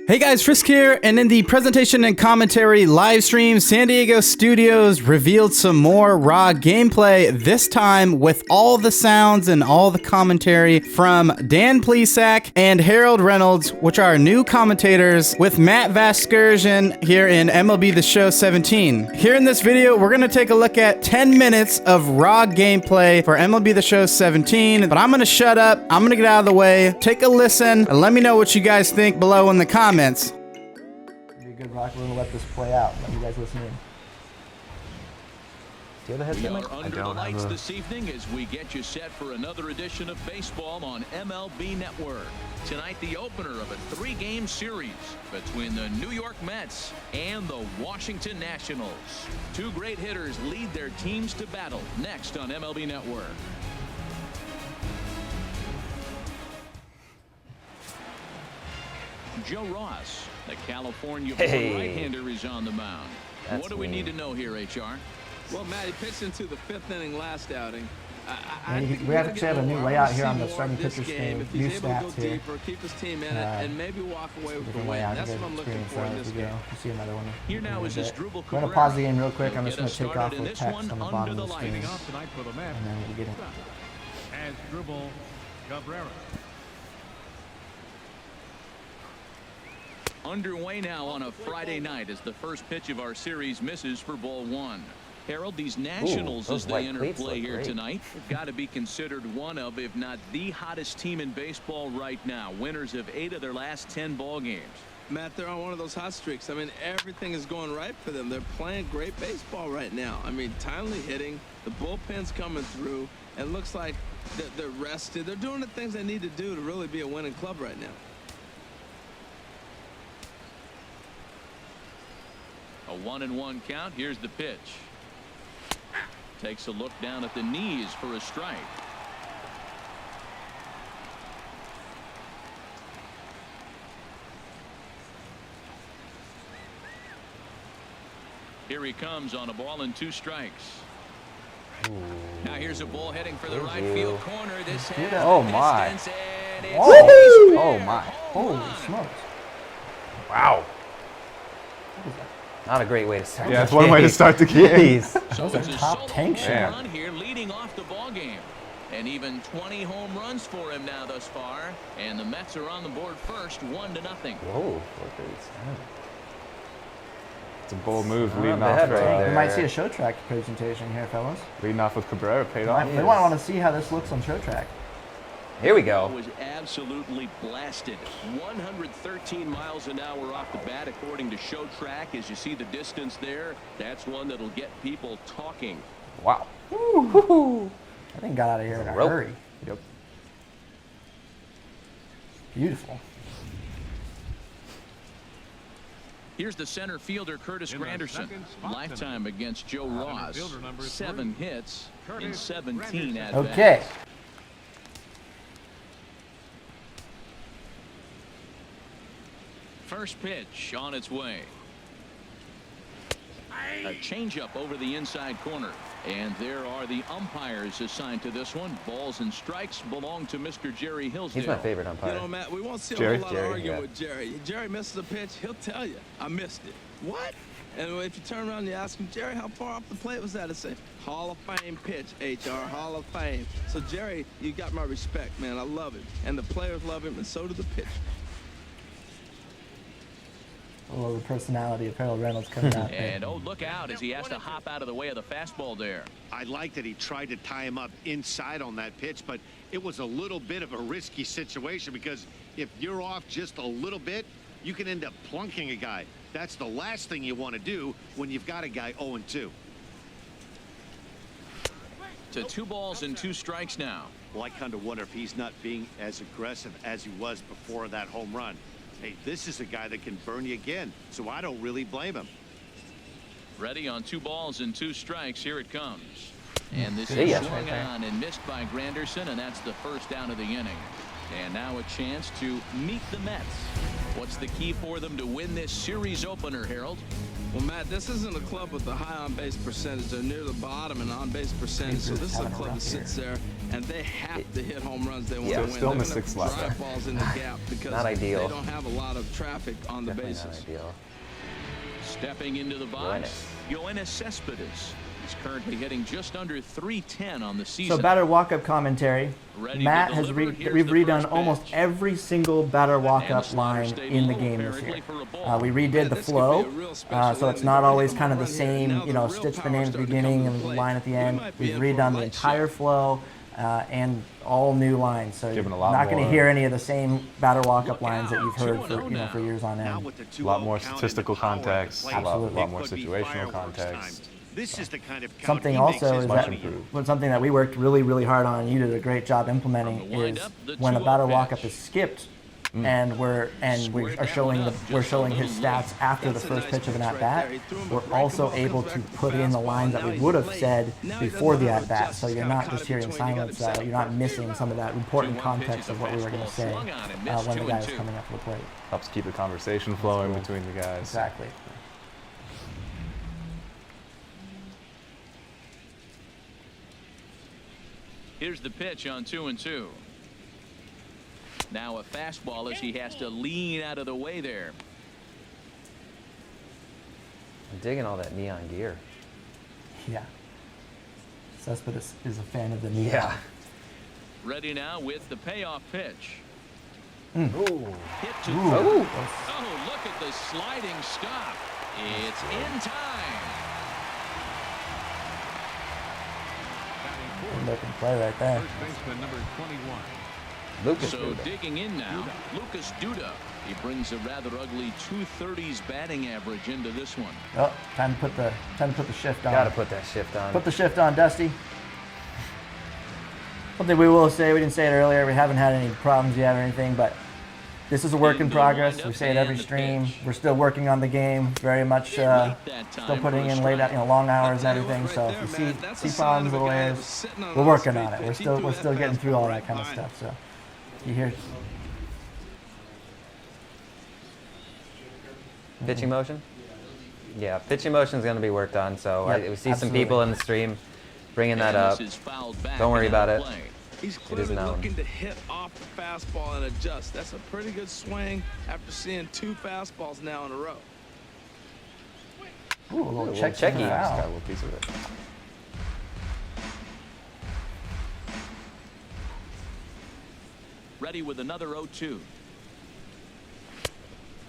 Hey guys, Frisk here, and in the presentation and commentary live stream, San Diego Studios revealed some more raw gameplay, this time with all the sounds and all the commentary from Dan Plesac and Harold Reynolds, which are new commentators with Matt Vasgersian here in MLB The Show 17. Here in this video, we're going to take a look at 10 minutes of raw gameplay for MLB The Show 17, but I'm going to shut up, I'm going to get out of the way, take a listen, and let me know what you guys think below in the comments. Be a good rock. We're gonna let this play out. Let you guys listen in. Do you have a headset, Mike? Under the lights this evening as we get you set for another edition of baseball on MLB Network. Tonight, the opener of a 3-game series between the New York Mets and the Washington Nationals. Two great hitters lead their teams to battle next on MLB Network. Joe Ross, the California right-hander, is on the mound. What do we need to know here, HR? Well, Matt, he pitched into the 5th inning last outing. We actually have a new layout here on the starting pitcher's game, new stats here. Keep his team in it and maybe walk away with the win. That's what I'm looking for in this game. You see another one. Here now is his Drupal Cabrera. We're going to pause the game real quick. I'm just going to take off with text on the bottom of the screen. And then we'll get it. As Drupal Cabrera. Underway now on a Friday night as the first pitch of our series misses for ball one. Harold, these Nationals, as they enter play here tonight, have got to be considered one of, if not the hottest team in baseball right now. Winners of 8 of their last 10 ball games. Matt, they're on one of those hot streaks. I mean, everything is going right for them. They're playing great baseball right now. I mean, timely hitting, the bullpen's coming through, and it looks like they're rested. They're doing the things they need to do to really be a winning club right now. A 1-1 count. Here's the pitch. Takes a look down at the knees for a strike. Here he comes on a ball and 2 strikes. Ooh. Now here's a ball heading for the right field corner. This oh my! Oh my! Holy smokes! Wow! Not a great way to start. Yeah, it's one way to start the game. So it's a top tank shot run here, leading off the ball game, and even 20 home runs for him now thus far. And the Mets are on the board first, 1-0. Whoa! It's a bold move leading off. We might see a show track presentation here, fellas. Leading off with Cabrera paid off. We might want to see how this looks on show track. Here we go. Was absolutely blasted. 113 miles an hour off the bat, according to Show Track. As you see the distance there, that's one that'll get people talking. Wow. I think got out of here in a hurry. Yep. Beautiful. Here's the center fielder, Curtis Granderson. Lifetime against Joe Ross. 7 hits in 17 at bats. Okay. First pitch on its way. A changeup over the inside corner. And there are the umpires assigned to this one. Balls and strikes belong to Mr. Jerry Hillsdale. He's my favorite umpire. You know, Matt, we won't see a whole lot of arguing with Jerry. Jerry misses a pitch, he'll tell you, I missed it. What? And if you turn around and you ask him, Jerry, how far off the plate was that? It's a Hall of Fame pitch, HR, Hall of Fame. So, Jerry, you got my respect, man. I love him. And the players love him, and so do the pitchers. Oh, the personality of Harold Reynolds coming out there. And oh, look out as he has to hop out of the way of the fastball there. I like that he tried to tie him up inside on that pitch, but it was a little bit of a risky situation because if you're off just a little bit, you can end up plunking a guy. That's the last thing you want to do when you've got a guy 0-2. To 2 balls and 2 strikes now. Well, I kind of wonder if he's not being as aggressive as he was before that home run. Hey, this is a guy that can burn you again, so I don't really blame him. Ready on 2 balls and 2 strikes. Here it comes. And this is swung on and missed by Granderson, and that's the first down of the inning. And now a chance to meet the Mets. What's the key for them to win this series opener, Harold? Well, Matt, this isn't a club with a high on-base percentage. They're near the bottom in on-base percentage, so this is a club that sits there and they have to hit home runs. They want to They're win. still in the They're gonna 6th slot. drive balls in the gap because Not ideal. they don't have a lot of traffic on the Definitely bases. not ideal. Stepping into the box, Yoenis Cespedes. He's currently hitting just under 310 on the season. So batter walk-up commentary. Ready Matt to has deliver. we've Here's the redone first almost pitch. every single batter walk-up slaughter line stayed in the low, game this apparently, year. for a ball. We redid the This could flow, be a real special so it's inning. not We're always hitting kind of home the run here. same, Now you the know, real stitch the power name at the starting to come beginning to and the play. line at the We end. might be We've in for a redone the light entire show. flow and all new lines. So you're Giving a lot not going to more- hear any of the same batter walk-up Look lines that out. you've heard 2-0 for for years on Now end. with the A lot 2-0 more count and statistical the power at the context, plate, a Absolutely. lot more it could be situational fireworks context. time. This is the kind of count Something he also makes is his that money in. was something that we worked really hard on, and you did a great job implementing, From the is windup, the when a 2-0 batter pitch. walk-up is skipped, and we are showing his stats after the That's a first nice pitch of an pitch at right bat. there. He threw him a We're breaker also ball, able comes to back with put the in the fastball. lines that Now we he's would have late. said Now he before doesn't the have at bat, adjust. so He's you're gotta not cut just it hearing between. You silence. gotta You're not set. missing some of that important 2-1 context pitch of is what a we were going to fastball say swung on and missed, when the guy was 2-2. coming up to the plate. Helps keep the conversation flowing between the guys. Exactly. Here's the pitch on 2-2. Now a fastball as he has to lean out of the way there. I'm digging all that neon gear. Yeah. Cespedes is a fan of the neon. Yeah. Ready now with the payoff pitch. Ooh. Hit to Ooh. third. Ooh. Oh, look at the sliding stop. It's in time. Good looking play right there. First baseman number 21. Lucas. So Duda. digging in now, Lucas Duda. He brings a rather ugly 230s batting average into this one. Oh, time to put the shift on. Gotta put that shift on. Put the shift on, Dusty. Something we will say, we didn't say it earlier, we haven't had any problems yet or anything, but this is a work in progress. We say it every stream. We're still working on the game, very much still putting in long hours and everything. So if you see problems, little errors, we're working on it. We're still getting through all that kind of stuff. So you hear Pitching motion? Yeah, pitching motion is going to be worked on. So Yep, we see some absolutely. people in the stream bringing that up. This is fouled back Don't worry and about out of it. play. He's It is clearly known. looking to hit off the fastball and adjust. That's a pretty good swing after seeing 2 fastballs now in a row. ooh, a little Little check checky. in the Just got a foul. little piece of it. Ready with another 0-2.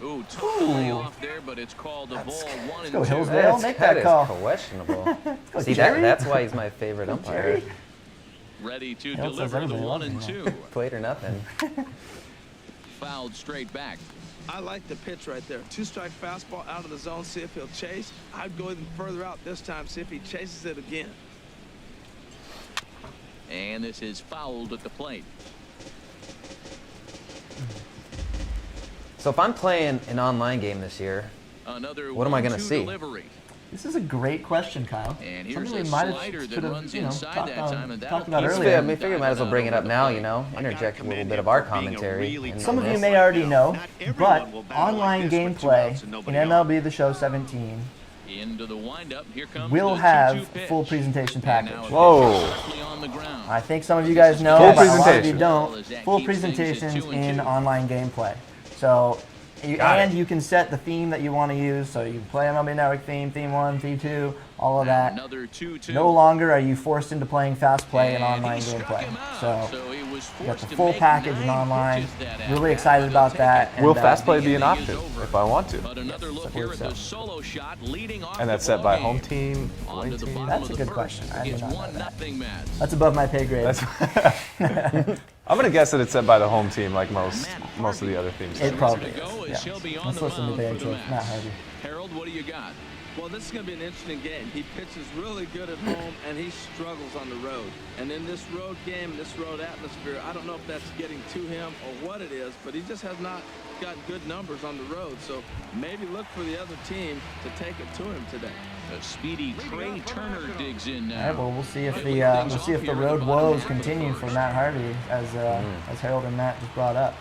Ooh, took the layoff there, but it's called a ball 1 and go 2. Hillsdale. Make that is call. questionable. Go, See, Jerry. that's why he's my favorite umpire. Jerry. Ready to Hill says deliver the everybody 1 loves and him 2. Played or nothing. Fouled straight back. I like the pitch right there. 2-strike fastball out of the zone, see if he'll chase. I'd go even further out this time, see if he chases it again. And this is fouled at the plate. So if I'm playing an online game this year, Another What am I gonna 1-2 see? delivery. This is a great question, Kyle. And here's Something a we might slider have that could have, runs you know, inside that time, and that'll talked about keep I earlier. figure might as well bring it up now, you know, interject a little bit of our commentary. in Some of you this. may already know, Not everyone but will battle like online this with 2 gameplay outs and in nobody on. MLB The Show 17 Into the windup. Here comes will the 2-2 have pitch. full presentation And now package. a pitch Whoa. directly on the ground. I think some of you guys know, Full but a lot of you presentation. don't. Full Keeps things at presentations 2 and in 2. online gameplay. So, you can set the theme that you want to use. So you can play MLB Network theme, theme 1, theme 2, all of that. Another 2-2. No longer are you forced into playing fast play and And online he struck gameplay. him out. So he was you got forced the to full make package 9 and online. pitches that Really at-bat, excited but about he'll that. take it. Will And, fast play The be an inning is option over. if I want to? But another look I here believe at the so. solo shot leading off And that's the set by ball home game. team, On away to the team. bottom That's of a the good first. question. I did It's not know 1-0 Mets. That's above my pay grade. I'm gonna guess that it's set by the home team, like most of the other teams. It probably to go is. as he'll be Yeah. on Let's the listen to mound Barry for the Matt Mets. Harvey. Harold, what do you got? Well, this is going to be an interesting game. He pitches really good at home, and he struggles on the road. And in this road game, this road atmosphere, I don't know if that's getting to him or what it is, but he just has not got good numbers on the road. So maybe look for the other team to take it to him today. A speedy Trey Turner digs in All now. right, well, we'll see if the road woes continue for Matt Harvey, as Harold and Matt just brought up.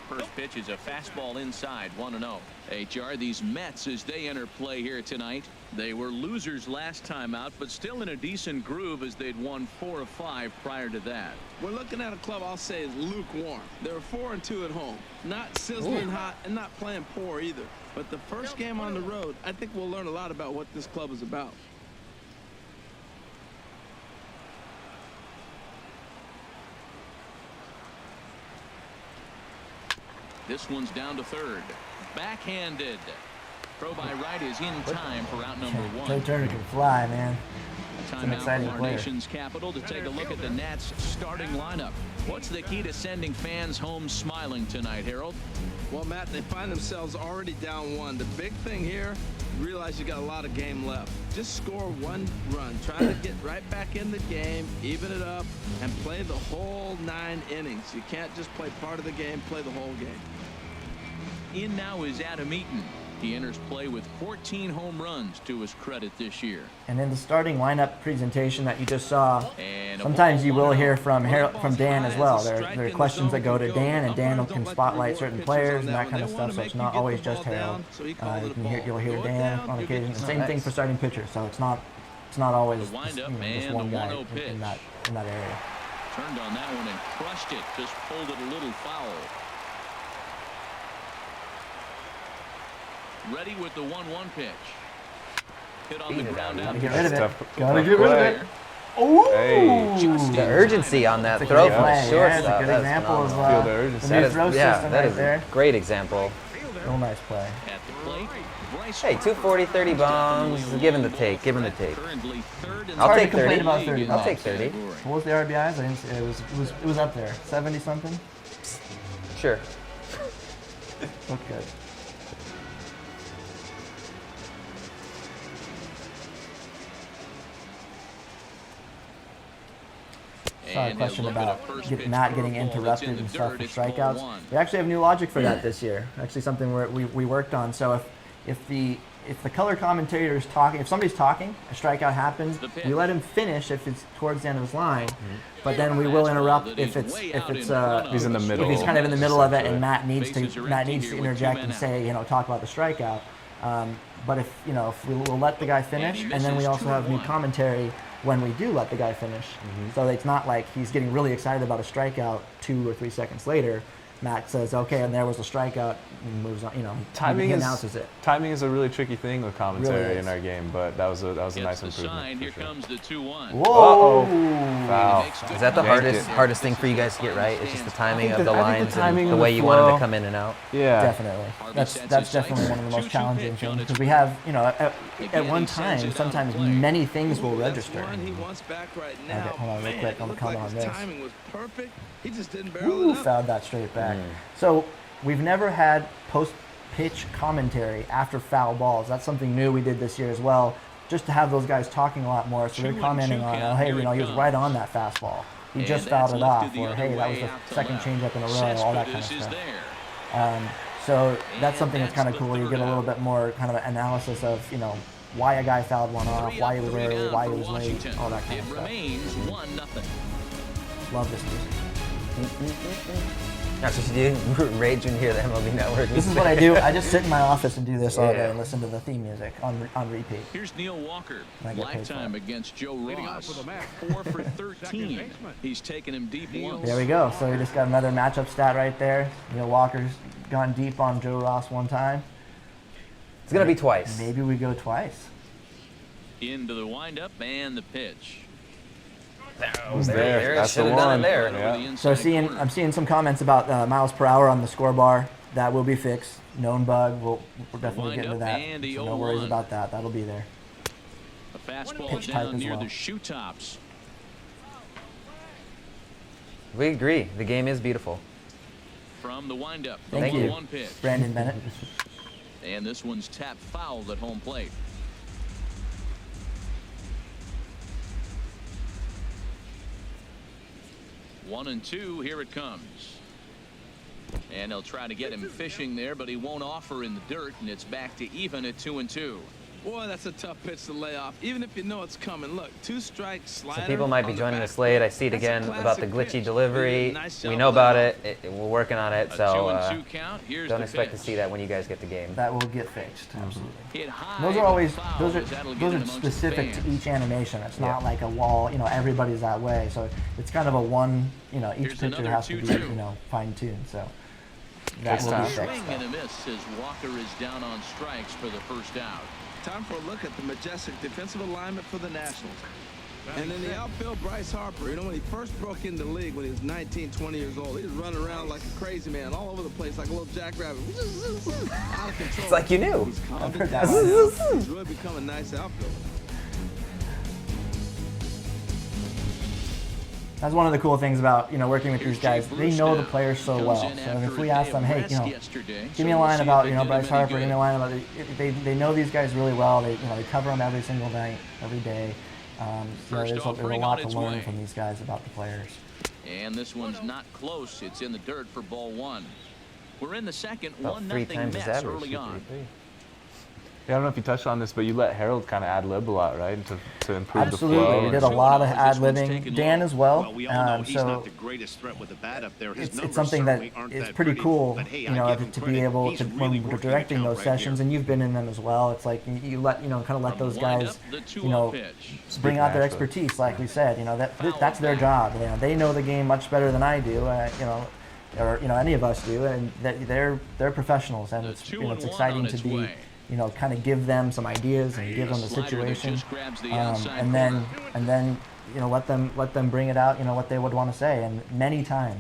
First pitch is a fastball inside, 1-0. HR, these Mets, as they enter play here tonight, they were losers last time out, but still in a decent groove as they'd won 4 of 5 prior to that. We're looking at a club I'll say is lukewarm. They're 4-2 at home. Not sizzling hot and not playing poor either. But the first game on the road, I think we'll learn a lot about what this club is about. This one's down to third. Backhanded. Throw by right is in time for out number 1. Joe Turner can fly, man. Time out exciting from our player. nation's capital to take a look at the Nats starting lineup. What's the key to sending fans home smiling tonight, Harold? Well, Matt, they find themselves already down 1. The big thing here, realize you got a lot of game left. Just score 1 run. Try to get right back in the game, even it up, and play the whole 9 innings. You can't just play part of the game, play the whole game. In now is Adam Eaton. He enters play with 14 home runs to his credit this year. And in the starting lineup presentation that you just saw, And sometimes you will hear from Dan as well. There are questions that go to Dan, and Dan can spotlight certain players and that kind of stuff, so it's not always just Harold. You'll hear Dan on occasion. And same thing for starting pitchers, so it's not always just one guy in that area. Turned on that one and crushed it. Just pulled it a little foul. Ready with the 1-1 pitch. Hit on the ground out. Gotta get rid of it. Tough Gotta get rid of it. Hey. The urgency on that throw from the shortstop. That's a good example of Feel the urgency. the new throw system that right is there. a great example. Real nice play. At the plate, Bryce Hey, 240, 30 bombs. Give him the take. Give him the take. currently third in I'll Hard take to complain 30. about 30 I'll bombs. take 30. What was the RBIs? I didn't see, it was up there. 70 something. Sure. Looked good. Saw a And question look at about a first pitch not getting curveball that's interrupted in the and stuff dirt. for It's ball strikeouts. 1. We actually have new logic for that this year. Actually, something we worked on. So if the color commentator is talking, if somebody's talking, a strikeout happens, we let him finish if it's towards the end of his line, but then we will interrupt if it's He's in the middle. if he's kind of in the middle of it and Matt needs to interject and say, talk about the strikeout. But if we'll let the guy finish, and then we also have new commentary when we do let the guy finish. So it's not like he's getting really excited about a strikeout 2 or 3 seconds later. Matt says, okay, and there was a strikeout, and moves on. He announces it. Timing is a really tricky thing with commentary Really in our game, but that was a nice Gets the improvement. sign. for Here sure. comes the 2-1. Whoa! Foul. Is that the Yanked it. hardest thing for you guys to get right? It's just the timing of the I think lines the timing and the of way the you want them flow. to come in and out? Yeah. Definitely. That's definitely one of the most challenging things because we have, at one time, sometimes many things will register. He wants back right now. Okay, hold on real Man, quick. it I'm looked gonna like comment on his this. timing was perfect. He just didn't barrel Ooh, it up. fouled that straight back. So we've never had post-pitch commentary after foul balls. That's something new we did this year as well, just to have those guys talking a lot more. So they're 2-2 commenting on, count. hey, Here it he was comes. right on that fastball. He And just that's fouled it lifted off, the or other hey, that was way the out to second left. changeup in a row, all that kind of Cespedes is stuff. there. So that's something that's kind of that's the cool. You third get a little out. bit more kind of analysis of, why a guy fouled one off, 3 why he up, was 3 early, down why for he was late, Washington. all that kind It of stuff. remains 1-0. Love this music. That's what you do. Rage when you hear the MLB Network. This is what I do. I just sit in my office and do this all day and listen to the theme music on repeat. Here's Neil Walker, I get paid for lifetime it. against Joe Leading off Ross. for the Mets. 4 for 13. He's taken him deep once. There we go. So we just got another matchup stat right there. Neil Walker's gone deep on Joe Ross one time. It's going to be twice. Maybe we go twice. Into the windup and the pitch. Who's there? That's the Should have done one. it there. Over Yeah. the inside So corner. I'm seeing some comments about miles per hour on the score bar. That will be fixed. Known bug. We're definitely getting to that. Wind up and the So no worries 0-1. about that. That'll be there. A fastball Pitch type down as near well. the shoe tops. We agree. The game is beautiful. From the windup. Thank the you. 1-1 pitch. Brandon Bennett. And this one's tapped fouled at home plate. One and two, here it comes. And they'll try to get him fishing there, but he won't offer in the dirt, and it's back to even at 2-2. Boy, that's a tough pitch to lay off, even if you know it's coming. Look, 2 strikes, slider. Some people might be on the joining back us late. I foot. see it That's a again about the classic glitchy pitch. delivery. Nice We job know about laying it. We're working on it, A so 2-2 count. Here's don't the expect to pitch. see that when you guys get the game. That will get fixed. Absolutely. Hit high, Those are but always foul, those as that'll are get those in are amongst the specific to fans. each animation. It's not like a wall. You know, everybody's that way. So it's kind of a one. You know, each Here's pitcher another has to be 2-2. fine-tuned. So that will be time. fixed. Swing and a miss as Walker is down on strikes for the first out. Time for a look at the majestic defensive alignment for the Nationals. And in the outfield, Bryce Harper. You know, when he first broke into the league when he was 19, 20 years old, he was running around like a crazy man all over the place, like a little jackrabbit. Out of control. It's like you knew. He's calmed heard down. that He's really become a nice outfielder. That's one of the cool things about, you know, working with these guys. They know the players so well. So if we ask them, hey, you know, give me a line about, you know, Bryce Harper, give me a line about, they know these guys really well. They cover them every single night, every day. So there's a lot to learn from these guys about the players. And this one's not close. It's in the dirt for ball 1. We're in the second, About 3 1-0 times his Mets average. early on. 233. Yeah, I don't know if you touched on this, but you let Harold kind of ad-lib a lot, right? To improve Absolutely, the flow. we did a lot of This ad one's libbing. taken Dan long. as well. Well, we all know he's So not the greatest threat with the bat up there. His it's numbers something that certainly aren't is that pretty cool, but hey, you I know, give him to be credit. able He's to, really when we're working the directing count those right sessions, here. and you've been in them as well. It's like you let, you know, kind of let From those the guys, windup, the 2-0 you know, pitch. bring out their Naturally. expertise, like we said. You know, that's their job. You know, they know the game much better than I do. You know, or you know, any of us do, and they're professionals, and The it's, you know, it's 2-1 exciting on to its be, way. you know, kind of give them some ideas and give them the Slider that situation, just grabs the outside and then you know, let them bring it out. You know, what they would want to say, and many times